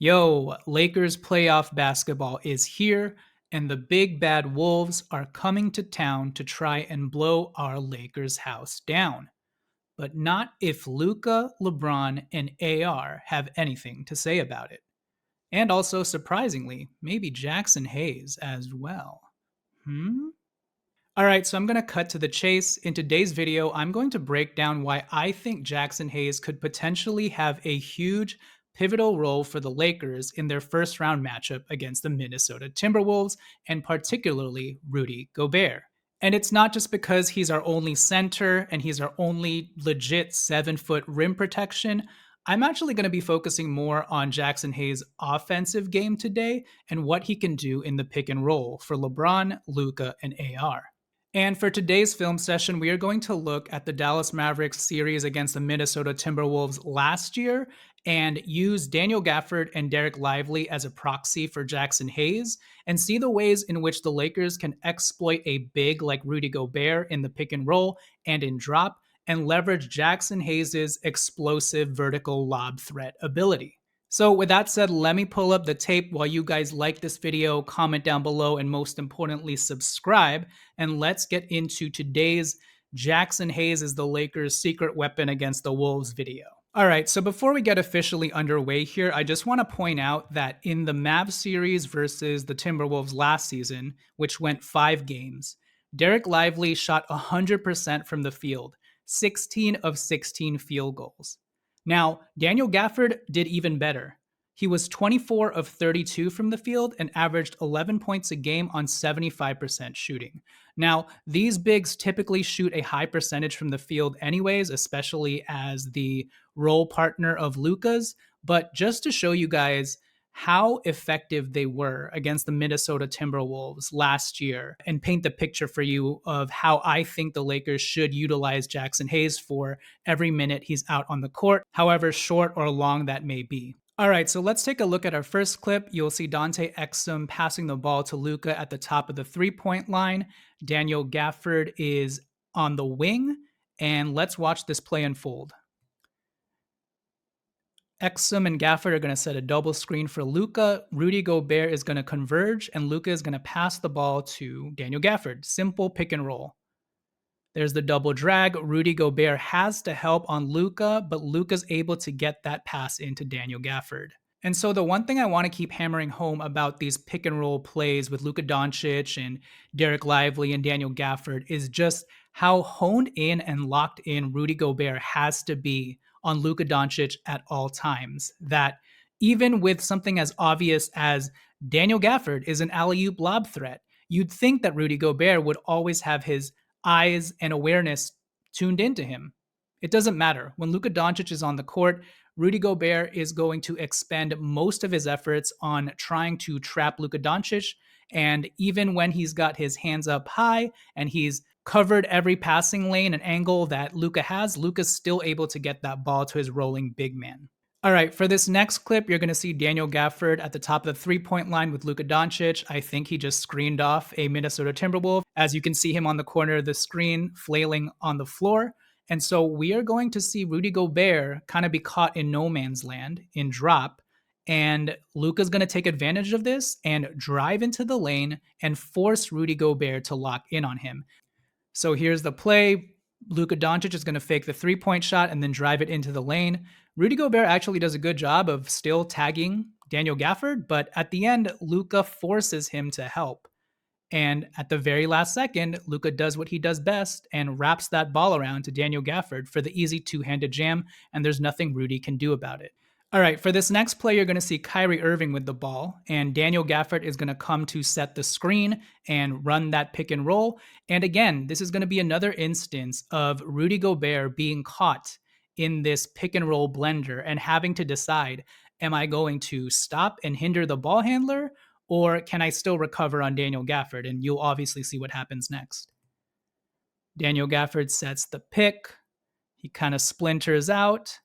Yo, Lakers playoff basketball is here, and the big bad Wolves are coming to town to try and blow our Lakers house down. But not if Luka, LeBron, and AR have anything to say about it. And also, surprisingly, maybe Jaxson Hayes as well. All right, so I'm going to cut to the chase. In today's video, I'm going to break down why I think Jaxson Hayes could potentially have a huge pivotal role for the Lakers in their first round matchup against the Minnesota Timberwolves, and particularly Rudy Gobert. And it's not just because he's our only center and he's our only legit 7-foot rim protection. I'm actually going to be focusing more on Jaxson Hayes' offensive game today and what he can do in the pick and roll for LeBron, Luka, and AR. And for today's film session, we are going to look at the Dallas Mavericks series against the Minnesota Timberwolves last year and use Daniel Gafford and Dereck Lively as a proxy for Jaxson Hayes and see the ways in which the Lakers can exploit a big like Rudy Gobert in the pick and roll and in drop and leverage Jaxson Hayes' explosive vertical lob threat ability. So with that said, let me pull up the tape while you guys like this video, comment down below, and most importantly, subscribe. And let's get into today's Jaxson Hayes is the Lakers' secret weapon against the Wolves video. All right, so before we get officially underway here, I just want to point out that in the Mavs series versus the Timberwolves last season, which went 5 games, Dereck Lively shot 100% from the field, 16 of 16 field goals. Now, Daniel Gafford did even better. He was 24 of 32 from the field and averaged 11 points a game on 75% shooting. Now, these bigs typically shoot a high percentage from the field anyways, especially as the role partner of Luka's, but just to show you guys how effective they were against the Minnesota Timberwolves last year and paint the picture for you of how I think the Lakers should utilize Jaxson Hayes for every minute he's out on the court, however short or long that may be. All right, so let's take a look at our first clip. You'll see Dante Exum passing the ball to Luka at the top of the three-point line. Daniel Gafford is on the wing, and let's watch this play unfold. Exum and Gafford are going to set a double screen for Luka. Rudy Gobert is going to converge, and Luka is going to pass the ball to Daniel Gafford. Simple pick and roll. There's the double drag. Rudy Gobert has to help on Luka, but Luka's able to get that pass into Daniel Gafford. And so the one thing I want to keep hammering home about these pick and roll plays with Luka Doncic and Dereck Lively and Daniel Gafford is just how honed in and locked in Rudy Gobert has to be on Luka Doncic at all times. That even with something as obvious as Daniel Gafford is an alley-oop lob threat, you'd think that Rudy Gobert would always have his eyes and awareness tuned into him. It doesn't matter. When Luka Doncic is on the court, Rudy Gobert is going to expend most of his efforts on trying to trap Luka Doncic. And even when he's got his hands up high and he's covered every passing lane and angle that Luka has, Luka's still able to get that ball to his rolling big man. All right, for this next clip, you're going to see Daniel Gafford at the top of the three-point line with Luka Doncic. I think he just screened off a Minnesota Timberwolf. As you can see him on the corner of the screen, flailing on the floor. And so we are going to see Rudy Gobert kind of be caught in no man's land in drop. And Luka's going to take advantage of this and drive into the lane and force Rudy Gobert to lock in on him. So here's the play. Luka Doncic is going to fake the three-point shot and then drive it into the lane. Rudy Gobert actually does a good job of still tagging Daniel Gafford, but at the end, Luka forces him to help. And at the very last second, Luka does what he does best and wraps that ball around to Daniel Gafford for the easy two-handed jam, and there's nothing Rudy can do about it. All right, for this next play, you're going to see Kyrie Irving with the ball, and Daniel Gafford is going to come to set the screen and run that pick and roll. And again, this is going to be another instance of Rudy Gobert being caught in this pick and roll blender and having to decide, am I going to stop and hinder the ball handler, or can I still recover on Daniel Gafford? And you'll obviously see what happens next. Daniel Gafford sets the pick. He kind of splinters out.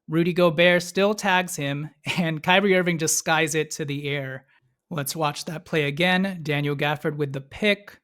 Rudy Gobert still tags him, and Kyrie Irving just skies it to the air. Let's watch that play again. Daniel Gafford with the pick.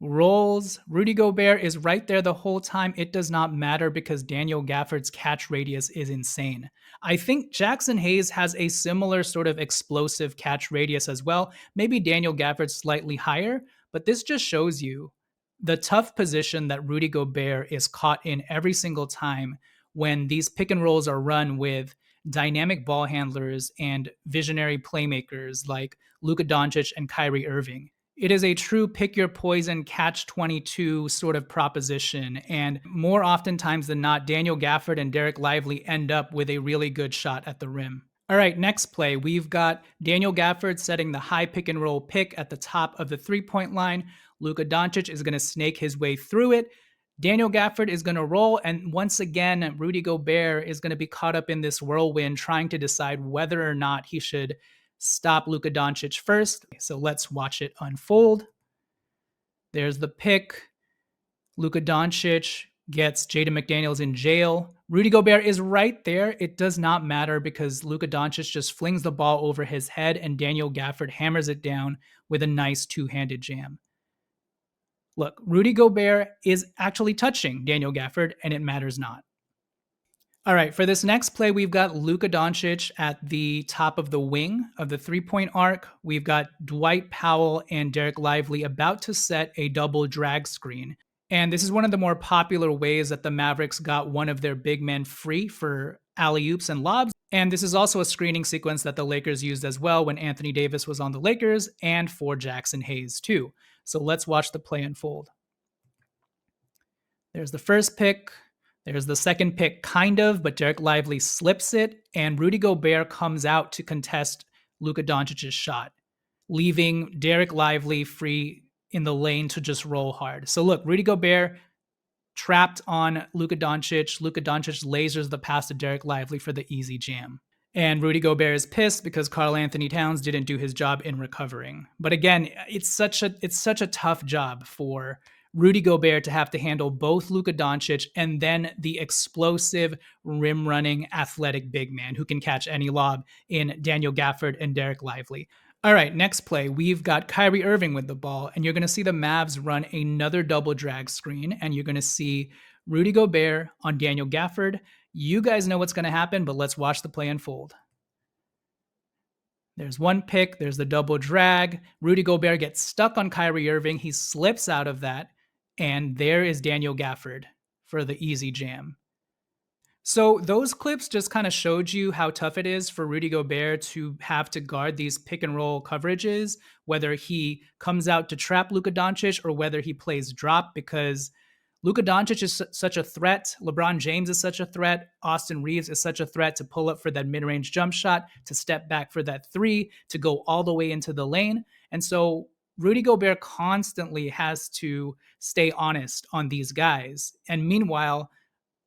rolls. Rudy Gobert is right there the whole time. It does not matter because Daniel Gafford's catch radius is insane. I think Jaxson Hayes has a similar sort of explosive catch radius as well. Maybe Daniel Gafford's slightly higher, but this just shows you the tough position that Rudy Gobert is caught in every single time when these pick and rolls are run with dynamic ball handlers and visionary playmakers like Luka Doncic and Kyrie Irving. It is a true pick your poison catch 22 sort of proposition. And more oftentimes than not, Daniel Gafford and Dereck Lively end up with a really good shot at the rim. All right, next play. We've got Daniel Gafford setting the high pick and roll pick at the top of the 3-point line. Luka Doncic is going to snake his way through it. Daniel Gafford is going to roll, and once again, Rudy Gobert is going to be caught up in this whirlwind trying to decide whether or not he should stop Luka Doncic first. So let's watch it unfold. There's the pick. Luka Doncic gets Jaden McDaniels in jail. Rudy Gobert is right there. It does not matter because Luka Doncic just flings the ball over his head and Daniel Gafford hammers it down with a nice two-handed jam. Look, Rudy Gobert is actually touching Daniel Gafford, and it matters not. All right, for this next play, we've got Luka Doncic at the top of the wing of the three-point arc. We've got Dwight Powell and Dereck Lively about to set a double drag screen. And this is one of the more popular ways that the Mavericks got one of their big men free for alley-oops and lobs. And this is also a screening sequence that the Lakers used as well when Anthony Davis was on the Lakers and for Jaxson Hayes too. So let's watch the play unfold. There's the first pick. There's the second pick, kind of, but Dereck Lively slips it, and Rudy Gobert comes out to contest Luka Doncic's shot, leaving Dereck Lively free in the lane to just roll hard. So look, Rudy Gobert trapped on Luka Doncic. Luka Doncic lasers the pass to Dereck Lively for the easy jam. And Rudy Gobert is pissed because Karl Anthony Towns didn't do his job in recovering. But again, it's such a tough job for Rudy Gobert to have to handle both Luka Doncic and then the explosive, rim-running, athletic big man who can catch any lob in Daniel Gafford and Dereck Lively. All right, next play, we've got Kyrie Irving with the ball, and you're going to see the Mavs run another double drag screen, and you're going to see Rudy Gobert on Daniel Gafford. You guys know what's going to happen, but let's watch the play unfold. There's one pick, there's the double drag. Rudy Gobert gets stuck on Kyrie Irving. He slips out of that, and there is Daniel Gafford for the easy jam. So those clips just kind of showed you how tough it is for Rudy Gobert to have to guard these pick and roll coverages, whether he comes out to trap Luka Doncic or whether he plays drop, because Luka Doncic is such a threat. LeBron James is such a threat. Austin Reeves is such a threat to pull up for that mid-range jump shot, to step back for that three, to go all the way into the lane. And so Rudy Gobert constantly has to stay honest on these guys. And meanwhile,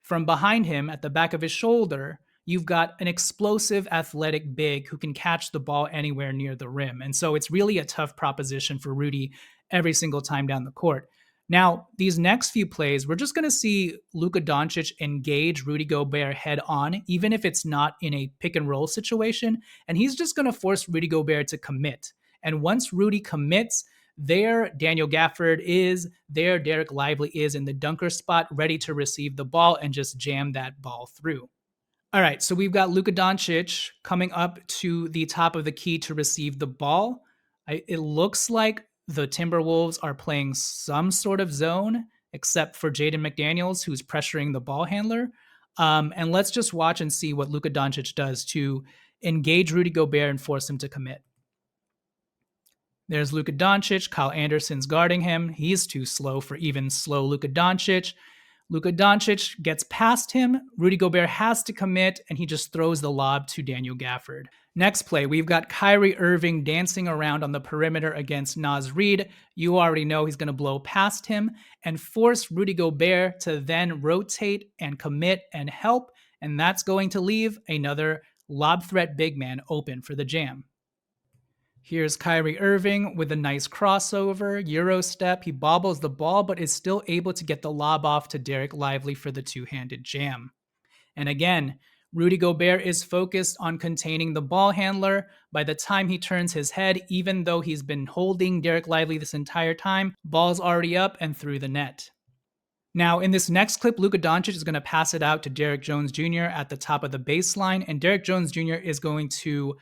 from behind him at the back of his shoulder, you've got an explosive athletic big who can catch the ball anywhere near the rim. And so it's really a tough proposition for Rudy every single time down the court. Now, these next few plays, we're just going to see Luka Doncic engage Rudy Gobert head on, even if it's not in a pick and roll situation. And he's just going to force Rudy Gobert to commit. And once Rudy commits, there Daniel Gafford is, there Dereck Lively is in the dunker spot, ready to receive the ball and just jam that ball through. All right, so we've got Luka Doncic coming up to the top of the key to receive the ball. It looks like the Timberwolves are playing some sort of zone, except for Jaden McDaniels, who's pressuring the ball handler. And let's just watch and see what Luka Doncic does to engage Rudy Gobert and force him to commit. There's Luka Doncic. Kyle Anderson's guarding him. He's too slow for even slow Luka Doncic. Luka Doncic gets past him. Rudy Gobert has to commit, and he just throws the lob to Daniel Gafford. Next play, we've got Kyrie Irving dancing around on the perimeter against Naz Reid. You already know he's going to blow past him and force Rudy Gobert to then rotate and commit and help, and that's going to leave another lob threat big man open for the jam. Here's Kyrie Irving with a nice crossover, Euro step. He bobbles the ball, but is still able to get the lob off to Dereck Lively for the two-handed jam. And again, Rudy Gobert is focused on containing the ball handler. By the time he turns his head, even though he's been holding Dereck Lively this entire time, ball's already up and through the net. Now, in this next clip, Luka Doncic is going to pass it out to Derrick Jones Jr. at the top of the baseline, and Derrick Jones Jr. is going to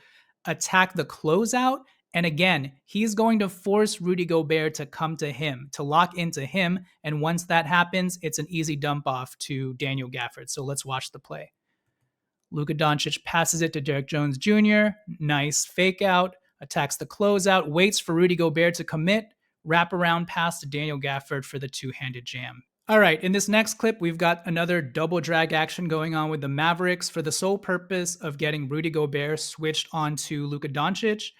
attack the closeout. And again, he's going to force Rudy Gobert to come to him, to lock into him. And once that happens, it's an easy dump off to Daniel Gafford. So let's watch the play. Luka Doncic passes it to Derrick Jones Jr. Nice fake out, attacks the closeout, waits for Rudy Gobert to commit, wrap around pass to Daniel Gafford for the two-handed jam. All right, in this next clip, we've got another double drag action going on with the Mavericks for the sole purpose of getting Rudy Gobert switched onto Luka Doncic.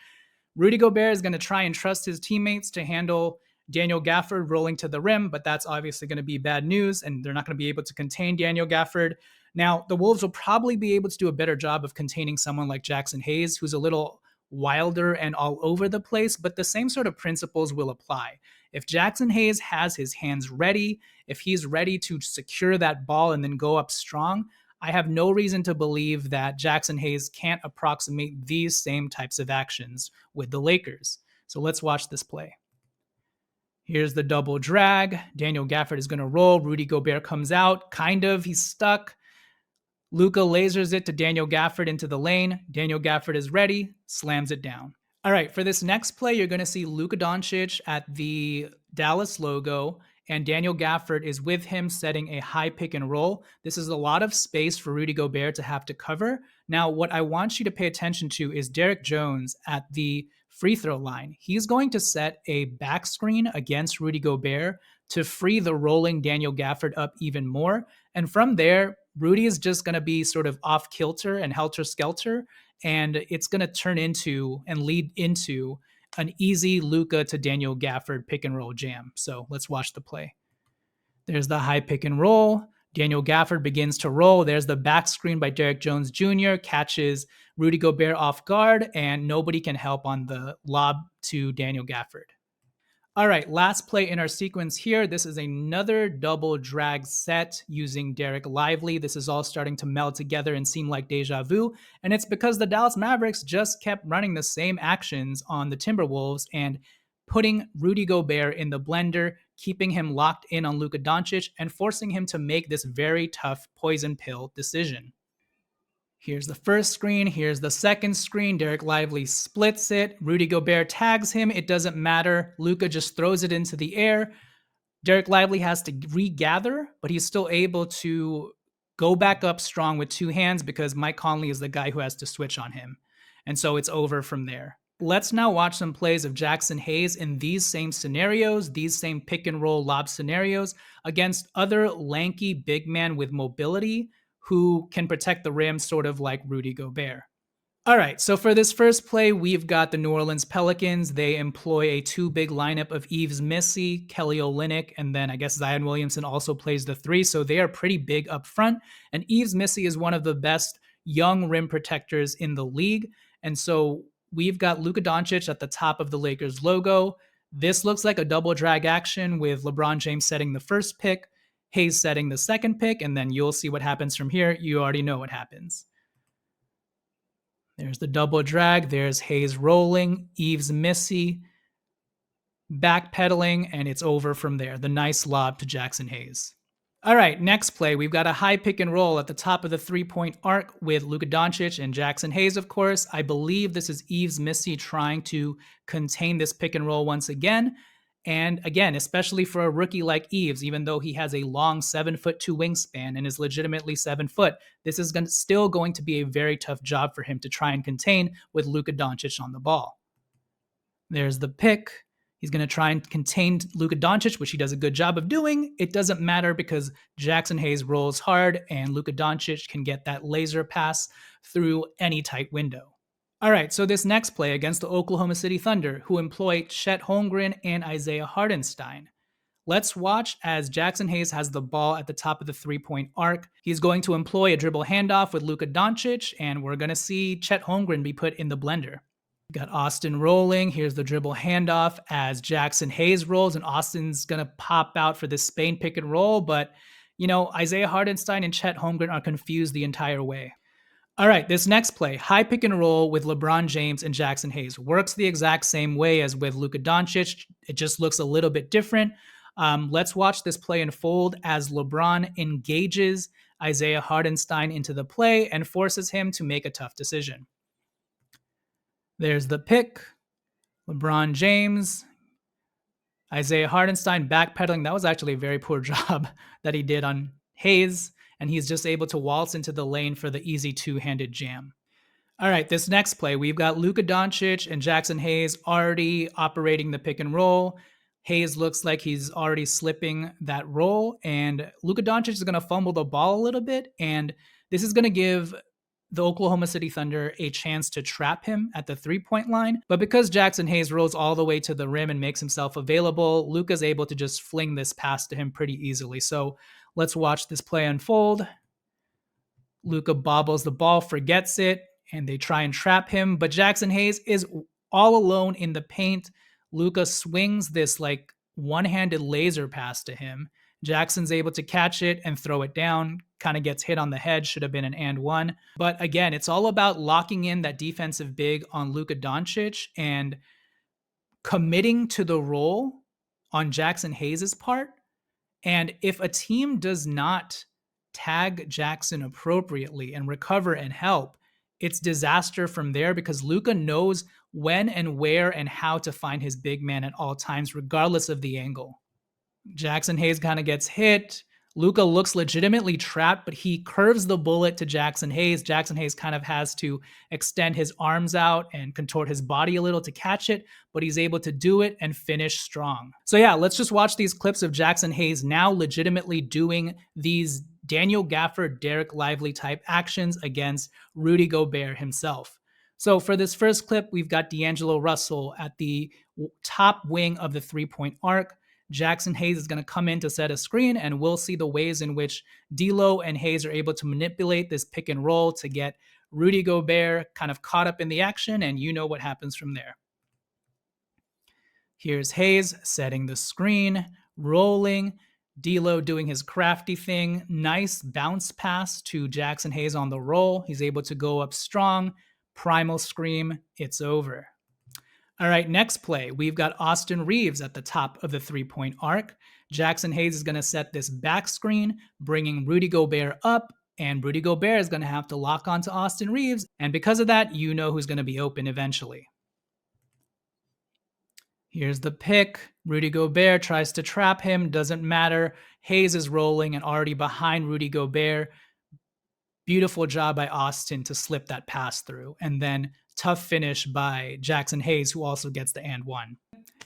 Rudy Gobert is going to try and trust his teammates to handle Daniel Gafford rolling to the rim, but that's obviously going to be bad news, and they're not going to be able to contain Daniel Gafford. Now, the Wolves will probably be able to do a better job of containing someone like Jaxson Hayes, who's a little wilder and all over the place, but the same sort of principles will apply. If Jaxson Hayes has his hands ready, if he's ready to secure that ball and then go up strong, I have no reason to believe that Jaxson Hayes can't approximate these same types of actions with the Lakers. So let's watch this play. Here's the double drag. Daniel Gafford is going to roll. Rudy Gobert comes out. He's stuck. Luka lasers it to Daniel Gafford into the lane. Daniel Gafford is ready, slams it down. All right, for this next play, you're going to see Luka Doncic at the Dallas logo, and Daniel Gafford is with him setting a high pick and roll. This is a lot of space for Rudy Gobert to have to cover. Now, what I want you to pay attention to is Derrick Jones at the free throw line. He's going to set a back screen against Rudy Gobert to free the rolling Daniel Gafford up even more. And from there, Rudy is just going to be sort of off kilter and helter-skelter, and it's going to turn into and lead into an easy Luka to Daniel Gafford pick and roll jam. So let's watch the play. There's the high pick and roll. Daniel Gafford begins to roll. There's the back screen by Derrick Jones Jr., catches Rudy Gobert off guard, and nobody can help on the lob to Daniel Gafford. All right, last play in our sequence here. This is another double drag set using Dereck Lively. This is all starting to meld together and seem like deja vu. And it's because the Dallas Mavericks just kept running the same actions on the Timberwolves and putting Rudy Gobert in the blender, keeping him locked in on Luka Doncic, and forcing him to make this very tough poison pill decision. Here's the first screen. Here's the second screen. Dereck Lively splits it. Rudy Gobert tags him. It doesn't matter. Luka just throws it into the air. Dereck Lively has to regather, but he's still able to go back up strong with two hands because Mike Conley is the guy who has to switch on him. And so it's over from there. Let's now watch some plays of Jaxson Hayes in these same scenarios, these same pick and roll lob scenarios against other lanky big men with mobility who can protect the rim sort of like Rudy Gobert. All right, so for this first play, we've got the New Orleans Pelicans. They employ a two-big lineup of Yves Missi, Kelly Olynyk, and then I guess Zion Williamson also plays the three, so they are pretty big up front. And Yves Missi is one of the best young rim protectors in the league. And so we've got Luka Doncic at the top of the Lakers logo. This looks like a double drag action with LeBron James setting the first pick, Hayes setting the second pick, and then you'll see what happens from here. You already know what happens. There's the double drag. There's Hayes rolling, Yves Missi backpedaling, and it's over from there. The nice lob to Jaxson Hayes. All right, next play. We've got a high pick and roll at the top of the three-point arc with Luka Doncic and Jaxson Hayes, of course. I believe this is Yves Missi trying to contain this pick and roll once again. And again, especially for a rookie like Yves, even though he has a long 7'2" wingspan and is legitimately 7 foot, this is still going to be a very tough job for him to try and contain with Luka Doncic on the ball. There's the pick. He's going to try and contain Luka Doncic, which he does a good job of doing. It doesn't matter because Jaxson Hayes rolls hard and Luka Doncic can get that laser pass through any tight window. All right, so this next play against the Oklahoma City Thunder, who employ Chet Holmgren and Isaiah Hartenstein. Let's watch as Jaxson Hayes has the ball at the top of the three-point arc. He's going to employ a dribble handoff with Luka Doncic, and we're going to see Chet Holmgren be put in the blender. Got Austin rolling. Here's the dribble handoff as Jaxson Hayes rolls, and Austin's going to pop out for this Spain pick and roll. But, Isaiah Hartenstein and Chet Holmgren are confused the entire way. All right, this next play, high pick and roll with LeBron James and Jaxson Hayes, works the exact same way as with Luka Doncic. It just looks a little bit different. Let's watch this play unfold as LeBron engages Isaiah Hartenstein into the play and forces him to make a tough decision. There's the pick. LeBron James, Isaiah Hartenstein backpedaling. That was actually a very poor job that he did on Hayes, and he's just able to waltz into the lane for the easy two-handed jam. All right, this next play, we've got Luka Doncic and Jaxson Hayes already operating the pick and roll. Hayes looks like he's already slipping that roll, and Luka Doncic is going to fumble the ball a little bit, and this is going to give the Oklahoma City Thunder a chance to trap him at the three-point line. But because Jaxson Hayes rolls all the way to the rim and makes himself available, Luka's able to just fling this pass to him pretty easily. So let's watch this play unfold. Luka bobbles the ball, forgets it, and they try and trap him. But Jaxson Hayes is all alone in the paint. Luka swings this like one-handed laser pass to him. Jackson's able to catch it and throw it down, kind of gets hit on the head, should have been an and one. But again, it's all about locking in that defensive big on Luka Doncic and committing to the role on Jaxson Hayes' part. And if a team does not tag Jaxson appropriately and recover and help, it's disaster from there because Luka knows when and where and how to find his big man at all times, regardless of the angle. Jaxson Hayes kind of gets hit. Luka looks legitimately trapped, but he curves the bullet to Jaxson Hayes. Jaxson Hayes kind of has to extend his arms out and contort his body a little to catch it, but he's able to do it and finish strong. So yeah, let's just watch these clips of Jaxson Hayes now legitimately doing these Daniel Gafford, Dereck Lively type actions against Rudy Gobert himself. So for this first clip, we've got D'Angelo Russell at the top wing of the three-point arc. Jaxson Hayes is going to come in to set a screen, and we'll see the ways in which D'Lo and Hayes are able to manipulate this pick and roll to get Rudy Gobert kind of caught up in the action, and you know what happens from there. Here's Hayes setting the screen, rolling, D'Lo doing his crafty thing, nice bounce pass to Jaxson Hayes on the roll. He's able to go up strong, primal scream, it's over. All right, next play, we've got Austin Reaves at the top of the three-point arc. Jaxson Hayes is going to set this back screen, bringing Rudy Gobert up, and Rudy Gobert is going to have to lock onto Austin Reaves, and because of that, you know who's going to be open eventually. Here's the pick. Rudy Gobert tries to trap him, doesn't matter. Hayes is rolling and already behind Rudy Gobert. Beautiful job by Austin to slip that pass through, and then tough finish by Jaxson Hayes, who also gets the and one.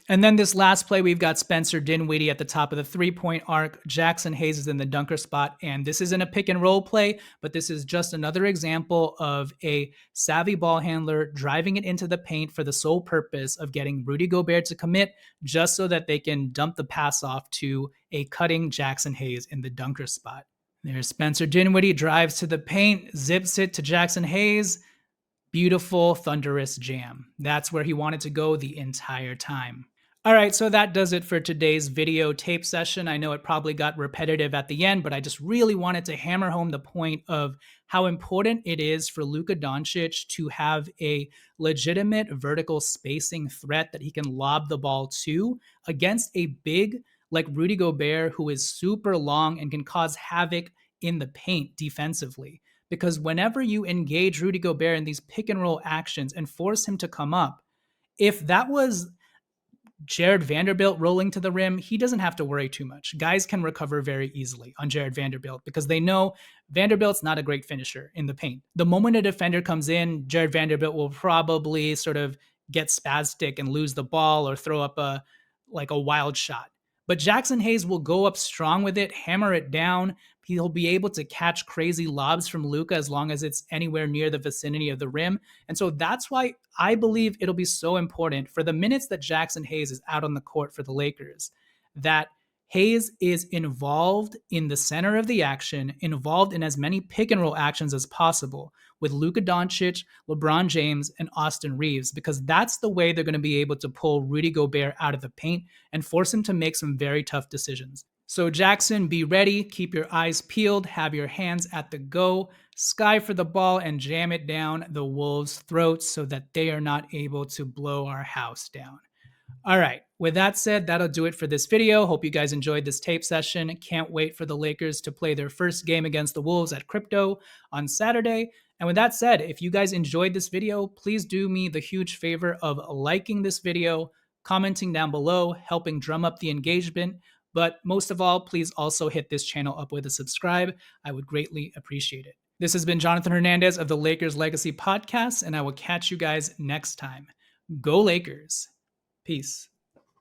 And then this last play, we've got Spencer Dinwiddie at the top of the three-point arc. Jaxson Hayes is in the dunker spot, and this isn't a pick and roll play, but this is just another example of a savvy ball handler driving it into the paint for the sole purpose of getting Rudy Gobert to commit, just so that they can dump the pass off to a cutting Jaxson Hayes in the dunker spot. There's Spencer Dinwiddie, drives to the paint, zips it to Jaxson Hayes. Beautiful, thunderous jam. That's where he wanted to go the entire time. All right, so that does it for today's video tape session. I know it probably got repetitive at the end, but I just really wanted to hammer home the point of how important it is for Luka Doncic to have a legitimate vertical spacing threat that he can lob the ball to against a big like Rudy Gobert, who is super long and can cause havoc in the paint defensively. Because whenever you engage Rudy Gobert in these pick and roll actions and force him to come up, if that was Jared Vanderbilt rolling to the rim, he doesn't have to worry too much. Guys can recover very easily on Jared Vanderbilt because they know Vanderbilt's not a great finisher in the paint. The moment a defender comes in, Jared Vanderbilt will probably sort of get spastic and lose the ball or throw up a wild shot. But Jaxson Hayes will go up strong with it, hammer it down. He'll be able to catch crazy lobs from Luka as long as it's anywhere near the vicinity of the rim. And so that's why I believe it'll be so important for the minutes that Jaxson Hayes is out on the court for the Lakers, that Hayes is involved in the center of the action, involved in as many pick and roll actions as possible with Luka Doncic, LeBron James, and Austin Reaves, because that's the way they're going to be able to pull Rudy Gobert out of the paint and force him to make some very tough decisions. So, Jaxson, be ready, keep your eyes peeled, have your hands at the go, sky for the ball, and jam it down the Wolves' throats so that they are not able to blow our house down. All right, with that said, that'll do it for this video. Hope you guys enjoyed this tape session. Can't wait for the Lakers to play their first game against the Wolves at Crypto on Saturday. And with that said, if you guys enjoyed this video, please do me the huge favor of liking this video, commenting down below, helping drum up the engagement. But most of all, please also hit this channel up with a subscribe. I would greatly appreciate it. This has been Jonathan Hernandez of the Lakers Legacy Podcast, and I will catch you guys next time. Go Lakers. Peace.